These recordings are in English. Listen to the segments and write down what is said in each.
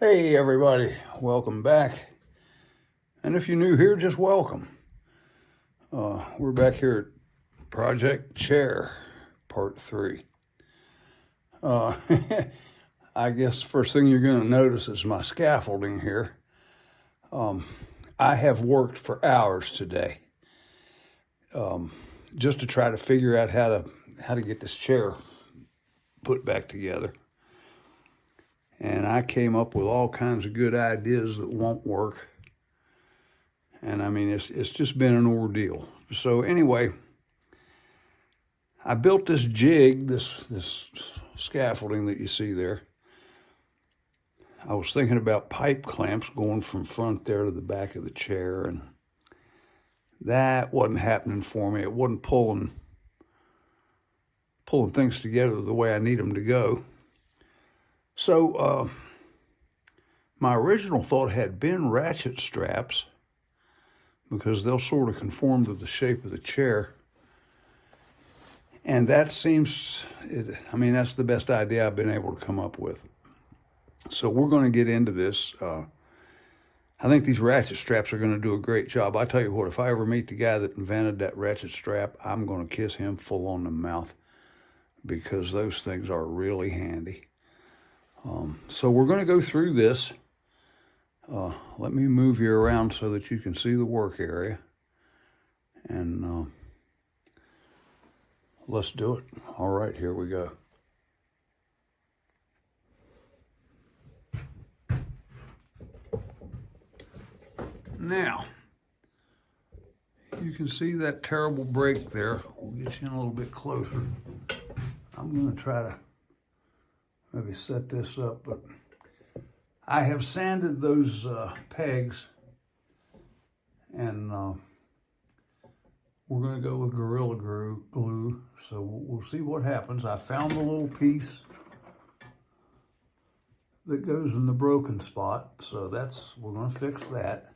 Hey everybody, welcome back. And if you're new here, just welcome. We're back here at Project Chair, Part 3. I guess the first thing you're going to notice is my scaffolding here. I have worked for hours today just to try to figure out how to get this chair put back together. And I came up with all kinds of good ideas that won't work. And I mean, it's just been an ordeal. So anyway, I built this jig, this scaffolding that you see there. I was thinking about pipe clamps going from front there to the back of the chair, and that wasn't happening for me. It wasn't pulling things together the way I need them to go. So my original thought had been ratchet straps, because they'll sort of conform to the shape of the chair. And that seems, that's the best idea I've been able to come up with. So we're going to get into this. I think these ratchet straps are going to do a great job. I tell you what, if I ever meet the guy that invented that ratchet strap, I'm going to kiss him full on the mouth, because those things are really handy. So we're going to go through this. Let me move you around so that you can see the work area. And let's do it. All right, here we go. Now, you can see that terrible break there. We'll get you in a little bit closer. I'm going to try to maybe set this up, but I have sanded those pegs, and we're going to go with Gorilla Glue, so we'll see what happens. I found the little piece that goes in the broken spot, so we're going to fix that.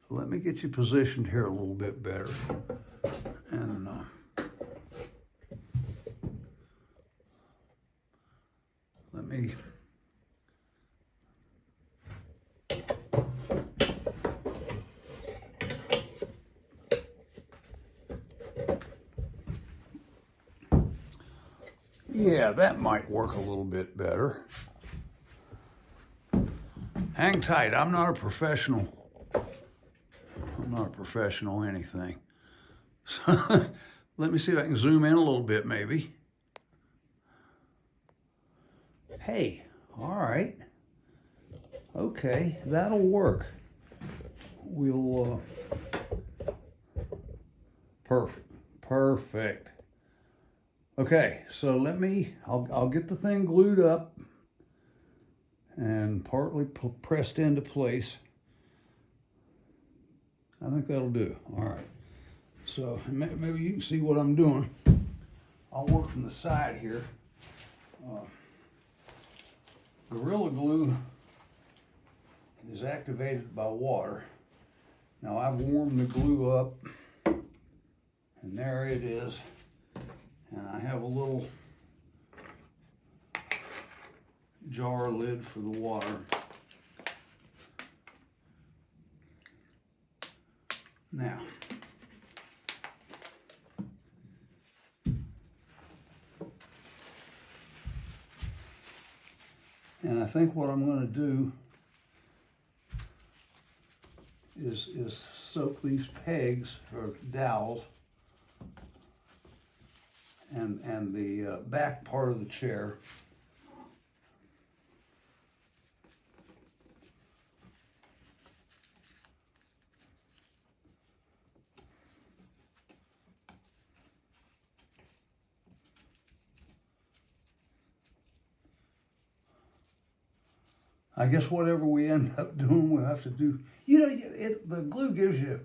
So let me get you positioned here a little bit better. And let me... Yeah, that might work a little bit better. Hang tight, I'm not a professional. I'm not a professional anything. So let me see if I can zoom in a little bit maybe. Hey, all right. Okay, that'll work. We'll, perfect. Okay, so I'll get the thing glued up and partly pressed into place. I think that'll do. All right. So maybe you can see what I'm doing. I'll work from the side here. Gorilla Glue is activated by water. Now I've warmed the glue up, and there it is. And I have a little jar lid for the water. Now, and I think what I'm going to do is soak these pegs or dowels and the back part of the chair. I guess whatever we end up doing, we'll have to do. You know, the glue gives you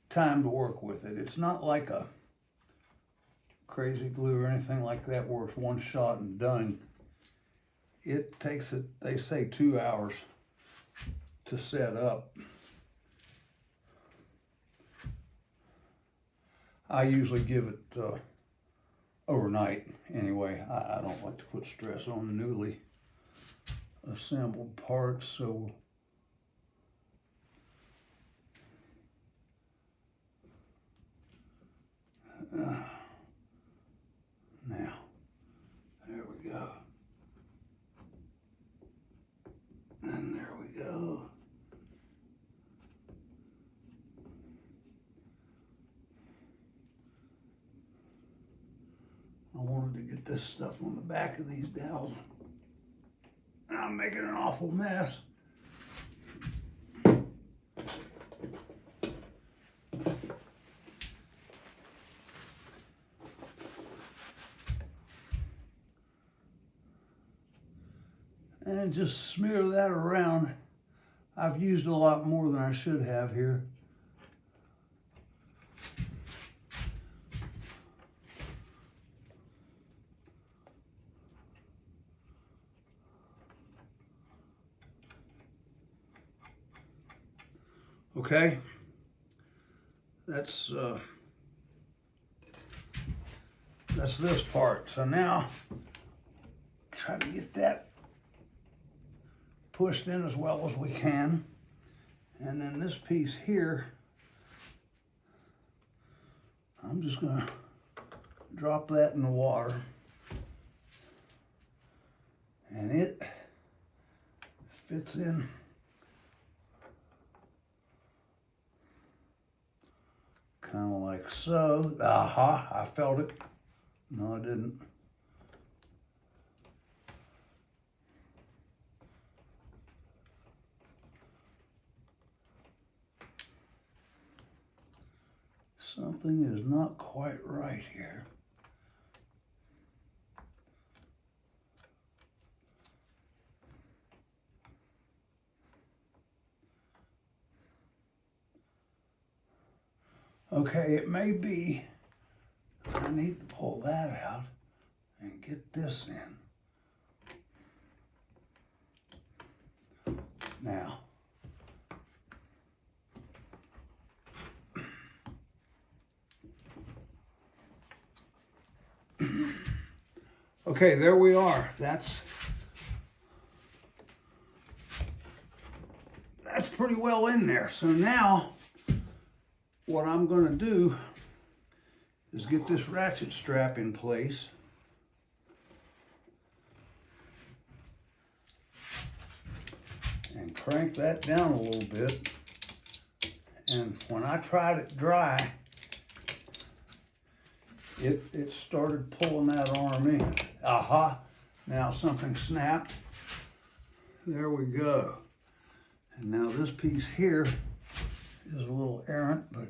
time to work with it. It's not like a crazy glue or anything like that where it's one shot and done. It takes, they say, 2 hours to set up. I usually give it overnight anyway. I don't like to put stress on newly assembled parts, so now, there we go. And there we go. I wanted to get this stuff on the back of these dowels. And I'm making an awful mess. And just smear that around. I've used a lot more than I should have here. Okay, that's this part. So now, try to get that pushed in as well as we can. And then this piece here, I'm just gonna drop that in the water. And it fits in kind of like so. Aha, I felt it. No, I didn't. Something is not quite right here. Okay, it may be I need to pull that out and get this in. Now, okay, there we are. That's pretty well in there. So now what I'm going to do is get this ratchet strap in place. And crank that down a little bit. And when I tried it dry, it started pulling that arm in. Aha, now something snapped. There we go. And now this piece here is a little errant, but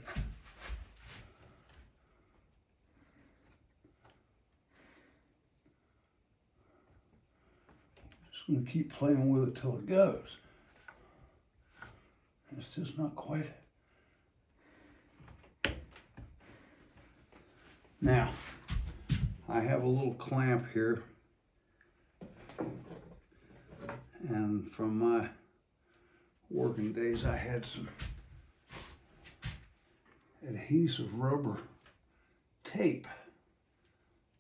just going to keep playing with it till it goes. It's just not quite. Now, I have a little clamp here, and from my working days I had some adhesive rubber tape,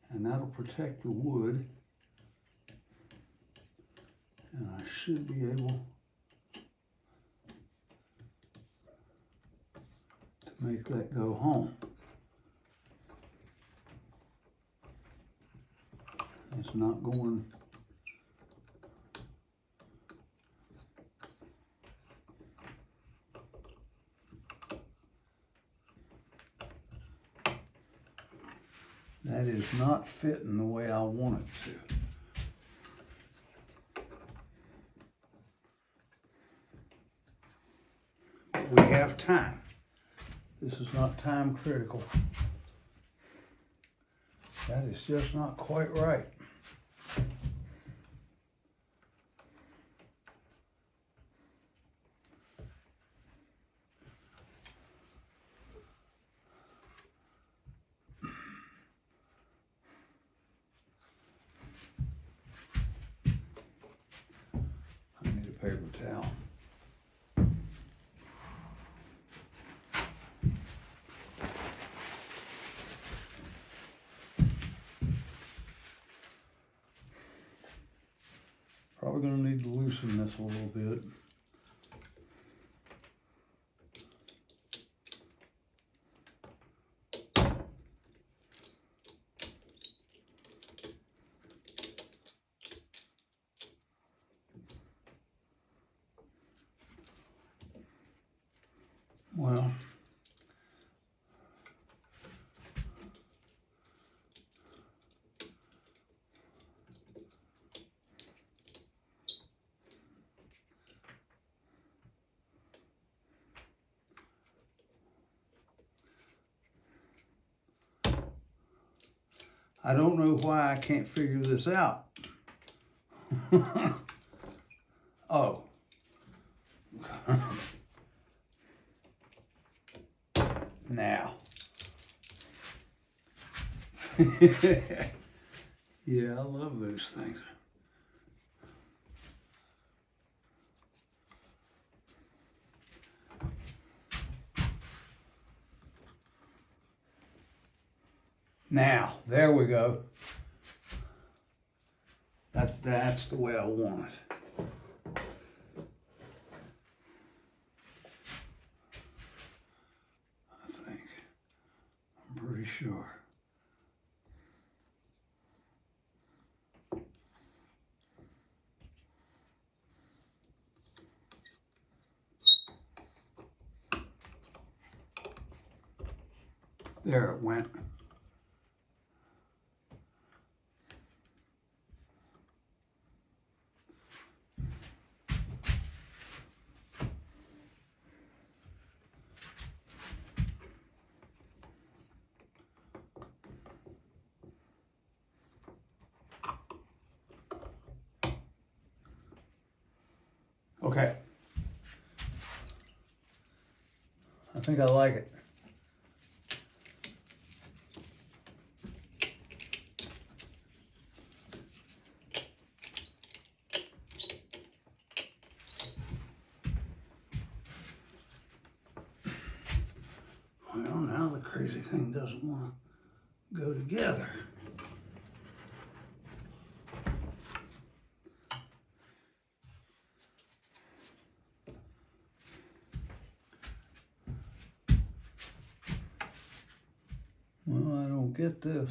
and that'll protect the wood, and I should be able to make that go home. It's not going. That is not fitting the way I want it to. But we have time. This is not time critical. That is just not quite right. Paper towel. Probably going to need to loosen this a little bit. Well, I don't know why I can't figure this out. Oh. Now. Yeah, I love those things. Now, there we go. That's the way I want it. I think. I'm pretty sure. There it went. Okay. I think I like it. Well, now the crazy thing doesn't want to go together. Well, I don't get this.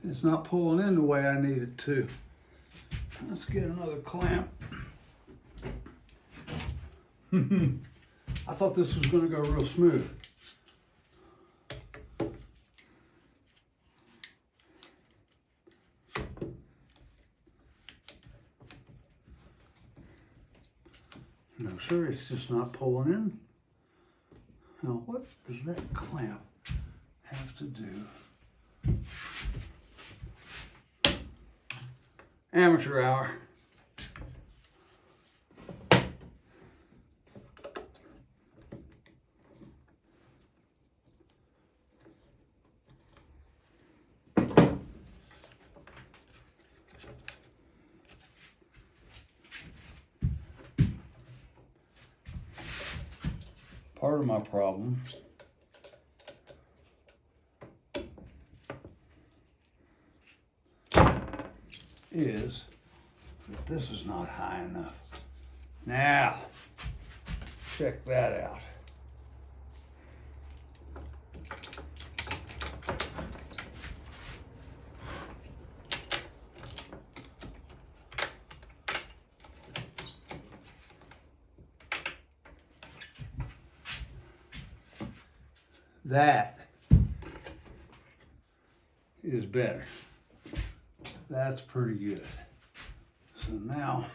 It's not pulling in the way I need it to. Let's get another clamp. I thought this was going to go real smooth. No, sir, it's just not pulling in. Now, what does that clamp have to do? Amateur hour. Part of my problem is that this is not high enough. Now, check that out. That is better. That's pretty good. So now,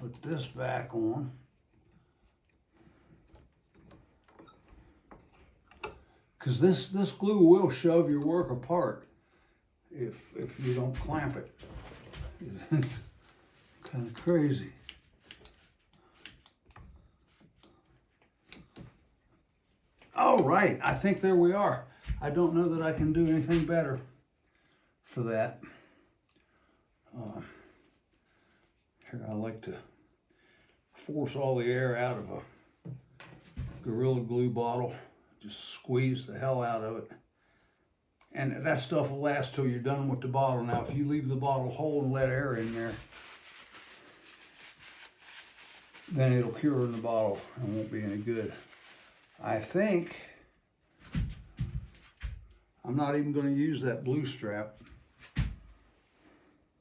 Put this back on. Because this glue will shove your work apart if you don't clamp it. It's kind of crazy. All right, I think there we are. I don't know that I can do anything better for that. Here, I like to force all the air out of a Gorilla Glue bottle. Just squeeze the hell out of it. And that stuff will last till you're done with the bottle. Now, if you leave the bottle whole and let air in there, then it'll cure in the bottle and won't be any good. I think I'm not even going to use that blue strap.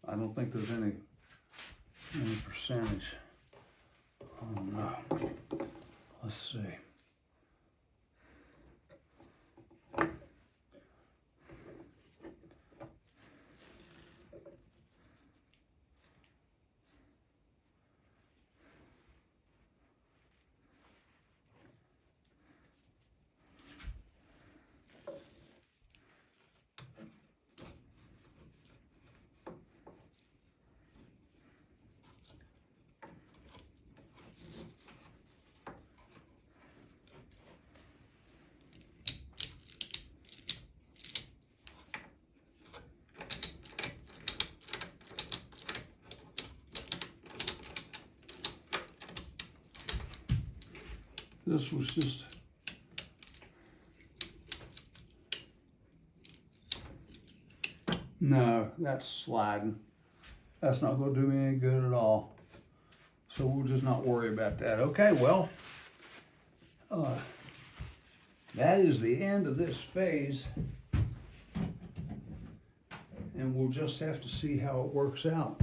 I don't think there's any percentage. Oh no. Let's see. This was just no, that's sliding. That's not going to do me any good at all. So we'll just not worry about that. Okay, well, that is the end of this phase. And we'll just have to see how it works out.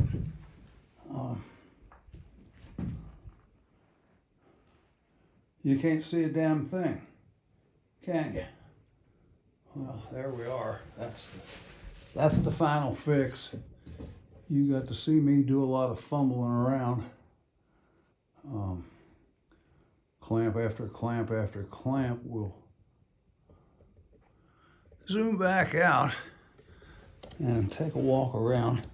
You can't see a damn thing, can you? Well, there we are. That's the final fix. You got to see me do a lot of fumbling around. Clamp after clamp after clamp. We'll zoom back out and take a walk around.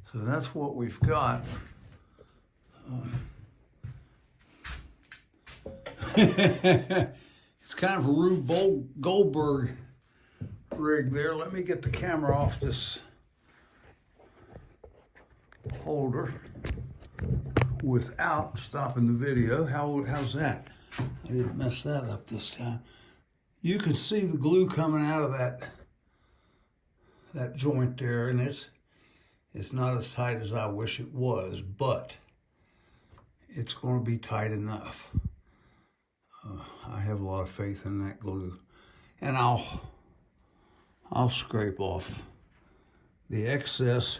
So that's what we've got. It's kind of a Rube Goldberg rig there. Let me get the camera off this holder without stopping the video. How's that? I didn't mess that up this time. You can see the glue coming out of that joint there, and it's not as tight as I wish it was, but it's going to be tight enough. I have a lot of faith in that glue, and I'll scrape off the excess.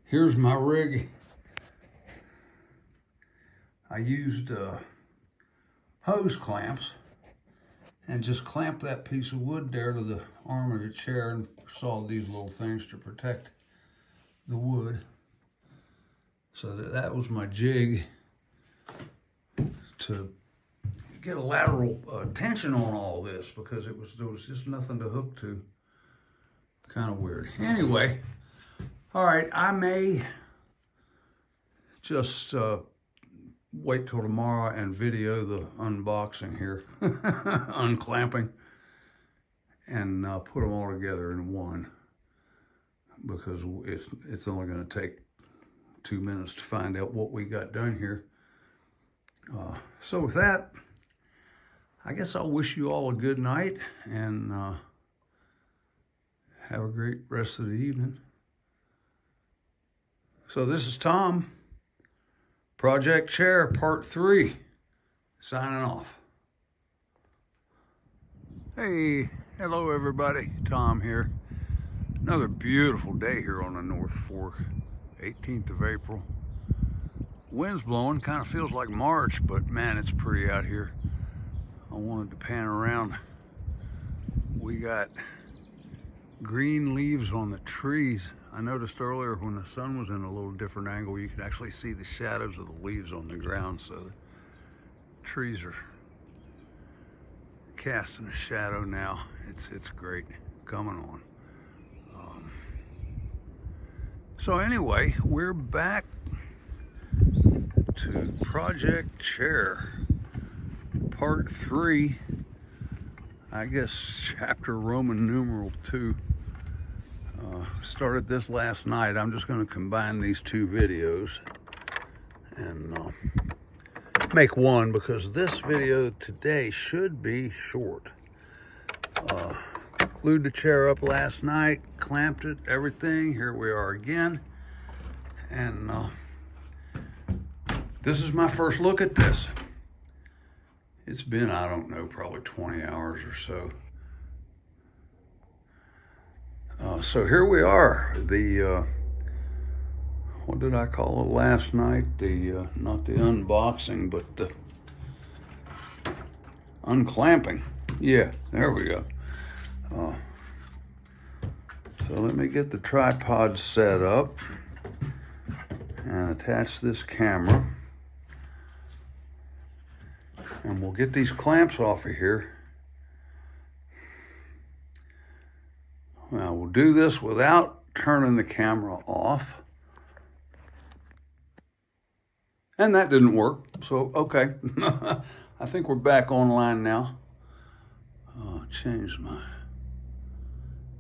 Here's my rig. I used hose clamps and just clamped that piece of wood there to the arm of the chair and sawed these little things to protect the wood. So that was my jig to get a lateral tension on all this, because there was just nothing to hook to. Kind of weird. Anyway, all right, I may just wait till tomorrow and video the unboxing here, unclamping, and put them all together in one, because it's only going to take 2 minutes to find out what we got done here. So with that, I guess I'll wish you all a good night, and have a great rest of the evening. So this is Tom, Project Chair Part 3, signing off. Hey, hello everybody, Tom here. Another beautiful day here on the North Fork, 18th of April. Wind's blowing, kind of feels like March, but man, it's pretty out here. I wanted to pan around. We got green leaves on the trees. I noticed earlier when the sun was in a little different angle, you could actually see the shadows of the leaves on the ground. So the trees are casting a shadow now. It's great coming on. So anyway, we're back to Project Chair, Part 3. I guess chapter Roman numeral 2. Started this last night. I'm just going to combine these two videos and make one, because this video today should be short. Glued the chair up last night, clamped it, everything. Here we are again. And this is my first look at this. It's been, I don't know, probably 20 hours or so. So here we are. The, what did I call it last night? The, not the unboxing, but the unclamping. Yeah, there we go. So let me get the tripod set up and attach this camera. And we'll get these clamps off of here. Now we'll do this without turning the camera off. And that didn't work, so okay. I think we're back online now. Change my,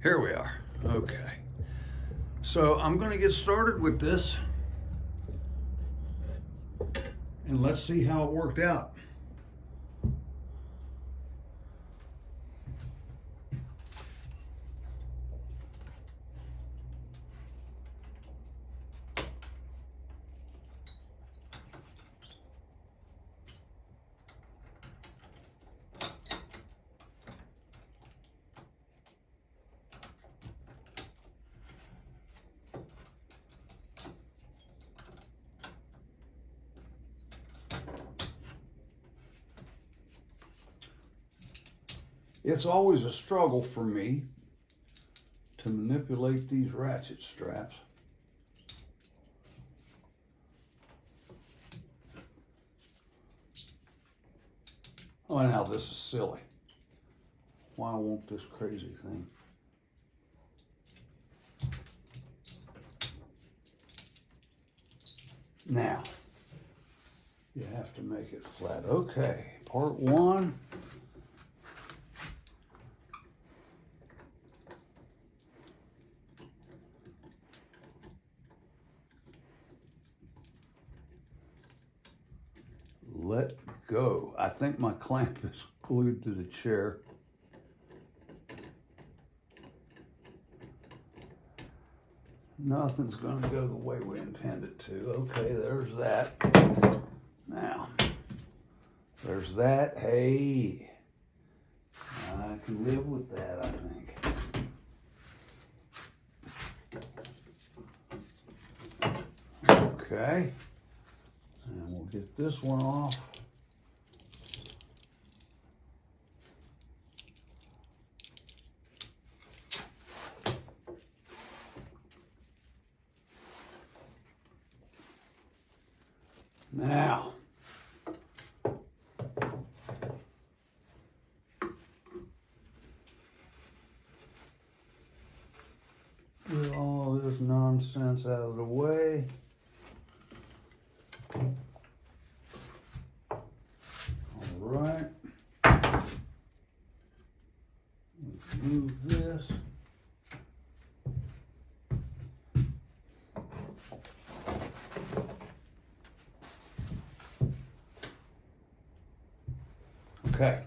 here we are, okay. So I'm gonna get started with this and let's see how it worked out. It's always a struggle for me to manipulate these ratchet straps. Oh, now this is silly. Why won't this crazy thing? Now, you have to make it flat. Okay, part 1. Let go. I think my clamp is glued to the chair. Nothing's going to go the way we intend it to. Okay, there's that. Now, there's that. Hey, I can live with that, I think. Okay. And we'll get this one off. Now, get all this nonsense out of the way. Right. Let's move this. Okay.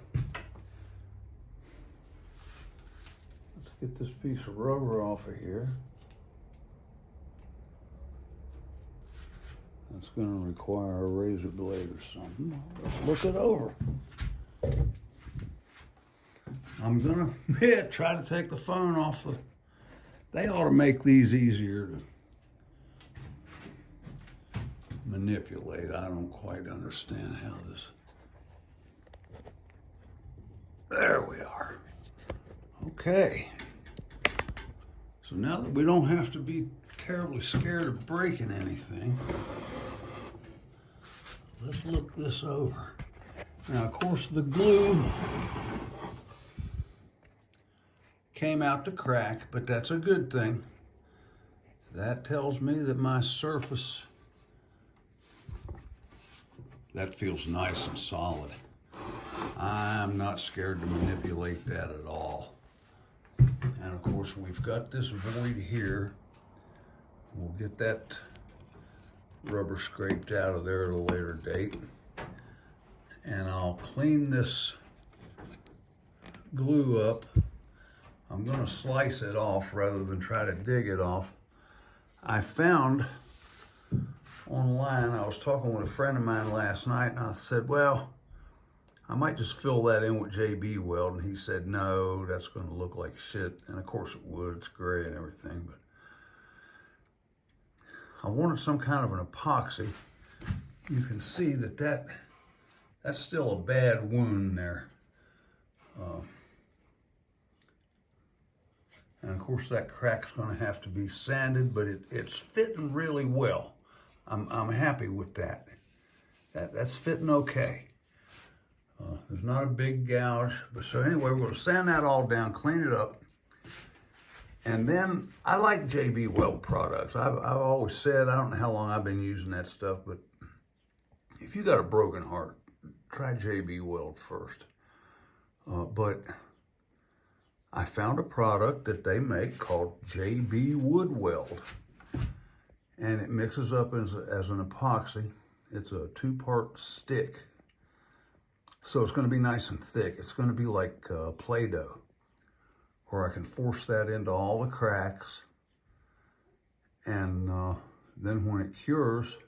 Let's get this piece of rubber off of here. That's going to require a razor blade or something. Let's look it over. I'm going to try to take the phone off the... They ought to make these easier to manipulate. I don't quite understand how this. There we are. Okay. So now that we don't have to be terribly scared of breaking anything, let's look this over. Now, of course, the glue came out to crack, but that's a good thing. That tells me that my surface, that feels nice and solid. I'm not scared to manipulate that at all. And of course, we've got this void here. We'll get that rubber scraped out of there at a later date. And I'll clean this glue up. I'm gonna slice it off rather than try to dig it off. I found online, I was talking with a friend of mine last night, and I said, well, I might just fill that in with JB Weld. And he said, no, that's gonna look like shit. And of course it would, it's gray and everything, but I wanted some kind of an epoxy. You can see that's still a bad wound there. And of course that crack's gonna have to be sanded, but it's fitting really well. I'm happy with that. That's fitting okay. There's not a big gouge, but so anyway, we're gonna sand that all down, clean it up. And then I like JB Weld products. I've always said, I don't know how long I've been using that stuff, but if you got a broken heart, try JB Weld first. But I found a product that they make called JB Wood Weld, and it mixes up as an epoxy. It's a 2-part stick, so it's going to be nice and thick. It's going to be like Play-Doh, where I can force that into all the cracks, and then when it cures,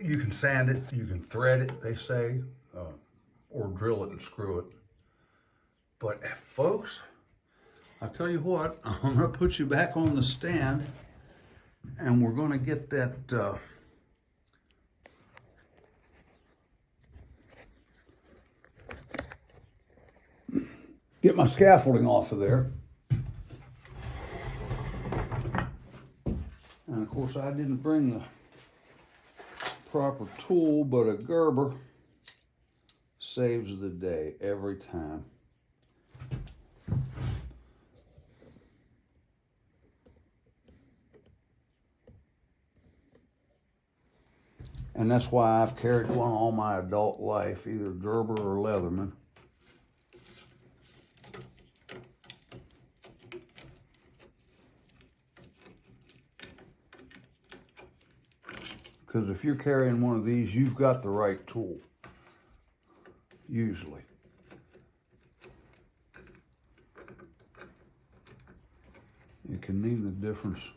you can sand it, you can thread it, they say, or drill it and screw it. But folks, I'll tell you what, I'm gonna put you back on the stand, and we're gonna get that get my scaffolding off of there. And of course I didn't bring the proper tool, but a Gerber saves the day every time. And that's why I've carried one all my adult life, either Gerber or Leatherman. Because if you're carrying one of these, you've got the right tool, usually. It can mean the difference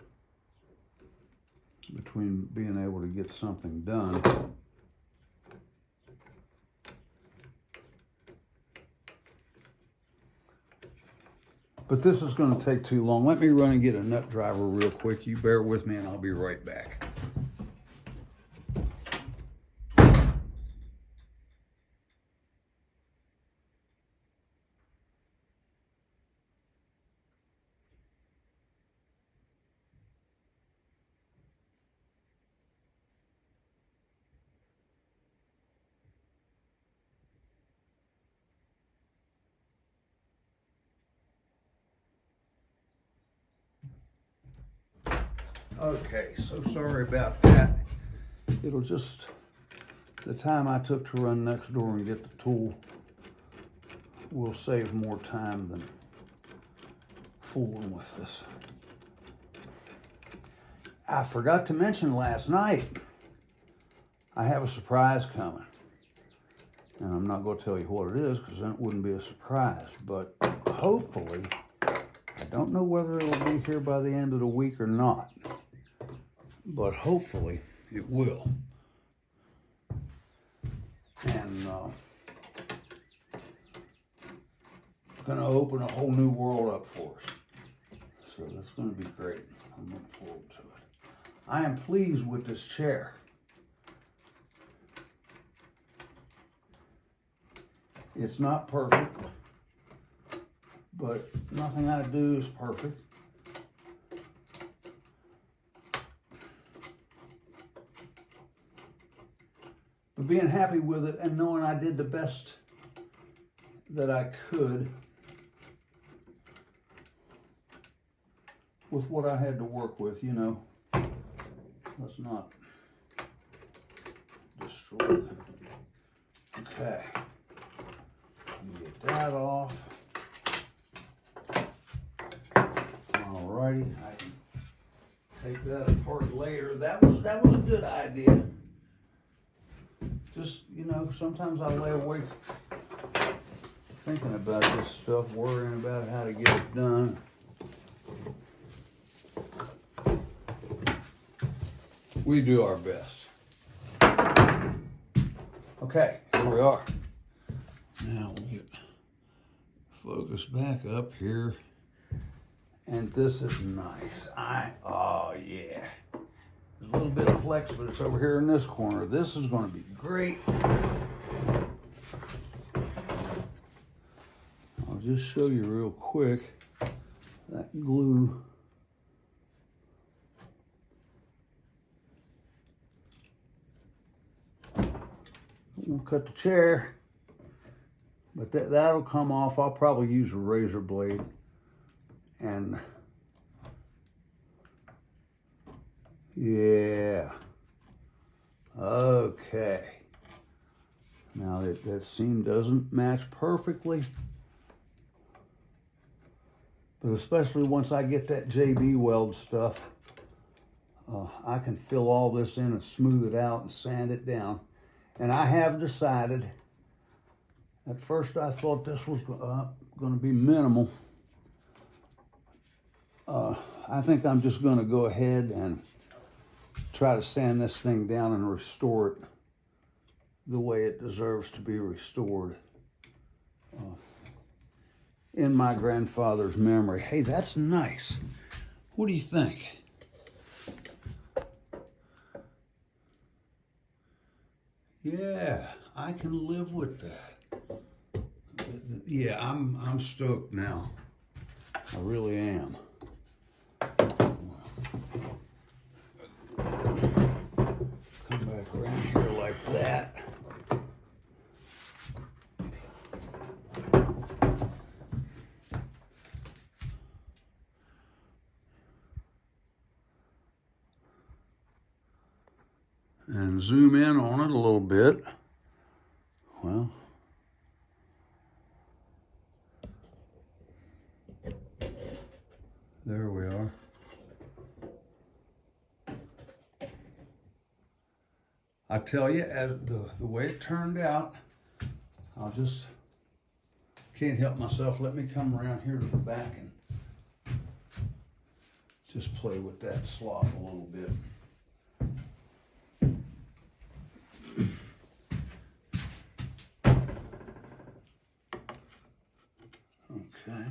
between being able to get something done but this is going to take too long. Let me run and get a nut driver real quick. You bear with me and I'll be right back. Okay, so sorry about that. It'll just, the time I took to run next door and get the tool will save more time than fooling with this. I forgot to mention last night, I have a surprise coming. And I'm not going to tell you what it is because then it wouldn't be a surprise. But hopefully, I don't know whether it'll be here by the end of the week or not. But hopefully it will. And going to open a whole new world up for us. So that's going to be great. I'm looking forward to it. I am pleased with this chair. It's not perfect, but nothing I do is perfect. But being happy with it and knowing I did the best that I could with what I had to work with, you know. Let's not destroy them. Okay. Get that off. Alrighty, I can take that apart later. That was a good idea. Just, you know, sometimes I lay awake thinking about this stuff, worrying about how to get it done. We do our best. Okay, here we are. Now we'll get focus back up here. And this is nice. Oh yeah. There's a little bit of flex, but it's over here in this corner. This is going to be great. I'll just show you real quick that glue. We'll cut the chair, but that'll come off. I'll probably use a razor blade and yeah. Okay. Now that seam doesn't match perfectly, but especially once I get that JB Weld stuff, I can fill all this in and smooth it out and sand it down. And I have decided, at first I thought this was going to be minimal. I think I'm just going to go ahead and try to sand this thing down and restore it the way it deserves to be restored. In my grandfather's memory. Hey, that's nice. What do you think? Yeah, I can live with that. Yeah, I'm stoked now. I really am. Come back around here like that. And zoom in on it a little bit. Well, there we are. I tell you, as the way it turned out, I'll just, can't help myself. Let me come around here to the back and just play with that slot a little bit. Okay.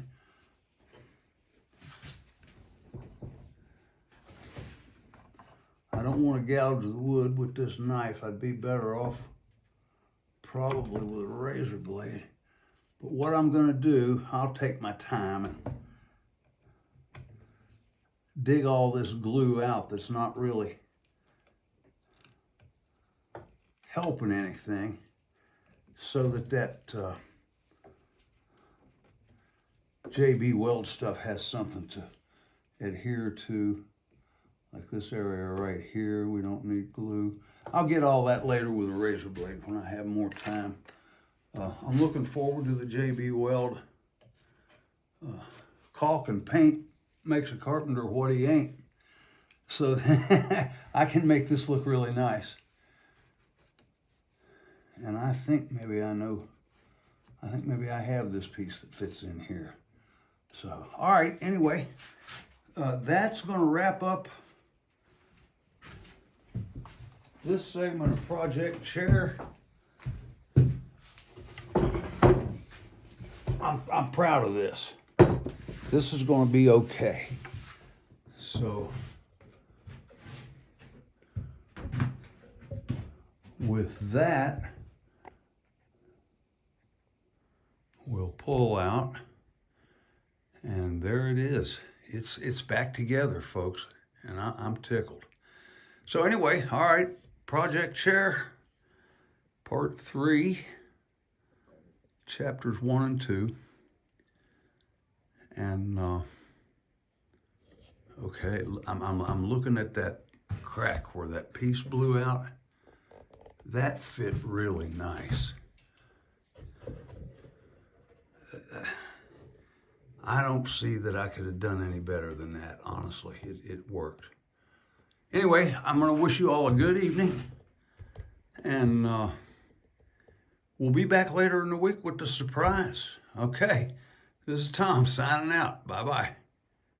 I don't want to gouge the wood with this knife. I'd be better off probably with a razor blade. But what I'm going to do, I'll take my time and dig all this glue out that's not really helping anything, so that JB Weld stuff has something to adhere to, like this area right here. We don't need glue. I'll get all that later with a razor blade when I have more time. I'm looking forward to the JB Weld. Caulk and paint makes a carpenter what he ain't. So I can make this look really nice. And I think maybe I have this piece that fits in here. So, all right, anyway, that's going to wrap up this segment of Project Chair. I'm proud of this. This is going to be okay. So, with that, we'll pull out, and there it is. It's back together, folks, and I'm tickled. So anyway, all right, project chair, part 3, chapters 1 and 2. And okay, I'm looking at that crack where that piece blew out. That fit really nice. I don't see that I could have done any better than that, honestly. It worked. Anyway, I'm going to wish you all a good evening. And we'll be back later in the week with the surprise. Okay, this is Tom signing out. Bye-bye.